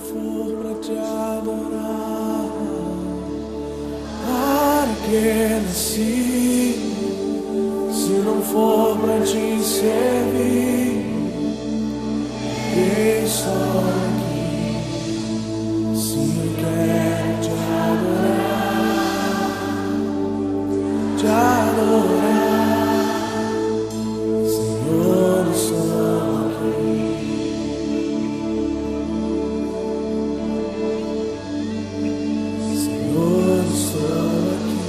for pra te adorar, para que nasci? Se não for pra te servir, eu estou aqui. Se eu quero te adorar, Senhor, eu estou aqui. Senhor, eu estou aqui.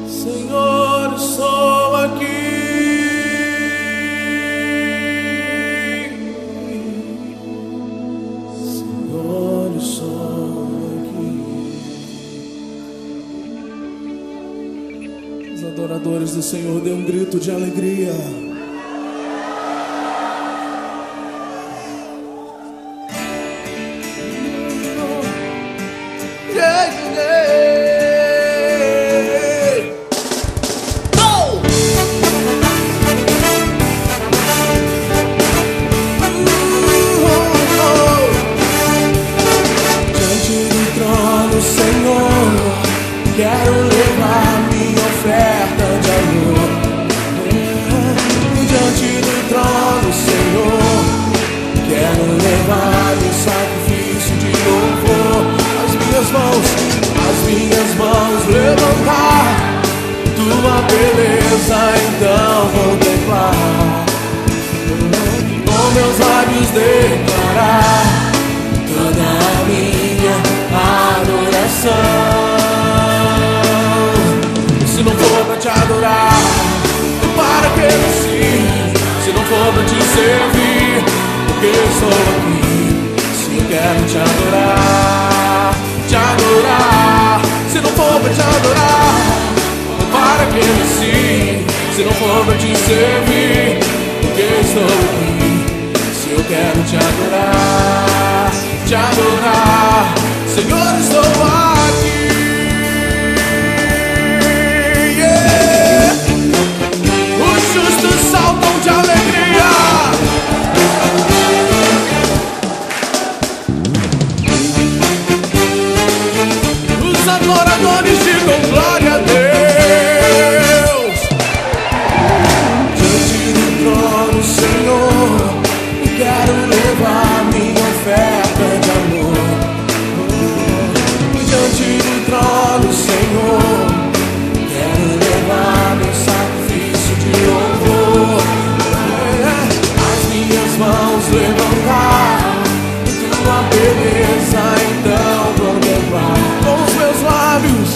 Senhor, eu estou aqui. Senhor, eu estou aqui. Os adoradores do Senhor, dê um grito de alegria. Quero levar minha oferta de amor diante do trono, Senhor. Quero levar meu sacrifício de louvor. As minhas mãos levantar, tua beleza então contemplar. Com meus lábios declarar toda a minha adoração. Se não for pra te adorar, para que nasci? Se não for pra te servir, porque eu estou aqui. Se eu quero te adorar, se não for pra te adorar, para que nasci? Se não for pra te servir, porque eu estou aqui. Se eu quero te adorar, Senhor, estou aqui. Saltam de alegria. Os adoradores digam glória a Deus. Diante do trono, Senhor, quero levar minha oferta de amor. Diante do trono, Senhor, quero levar meu sacrifício de louvor. Mãos levantar, tua beleza então contemplar. Com meus lábios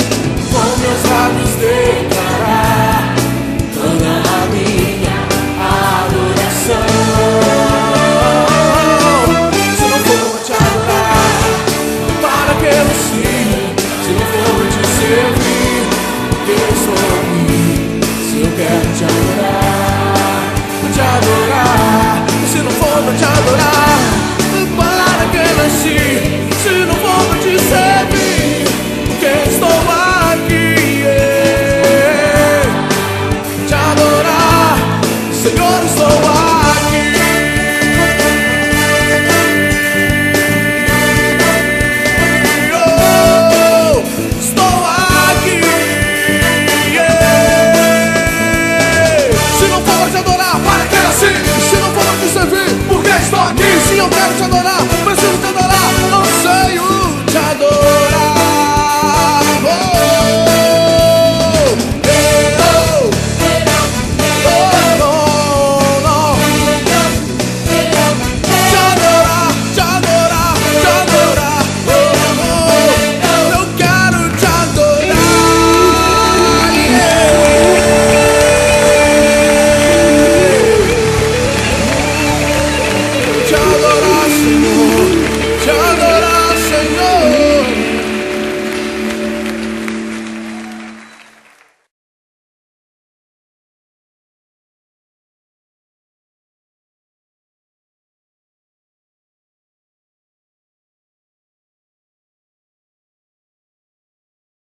declarar toda a minha adoração. Se não for pra te adorar, para que nasci? Se não for pra te servir, porque eu sou aqui. Se eu quero te adorar,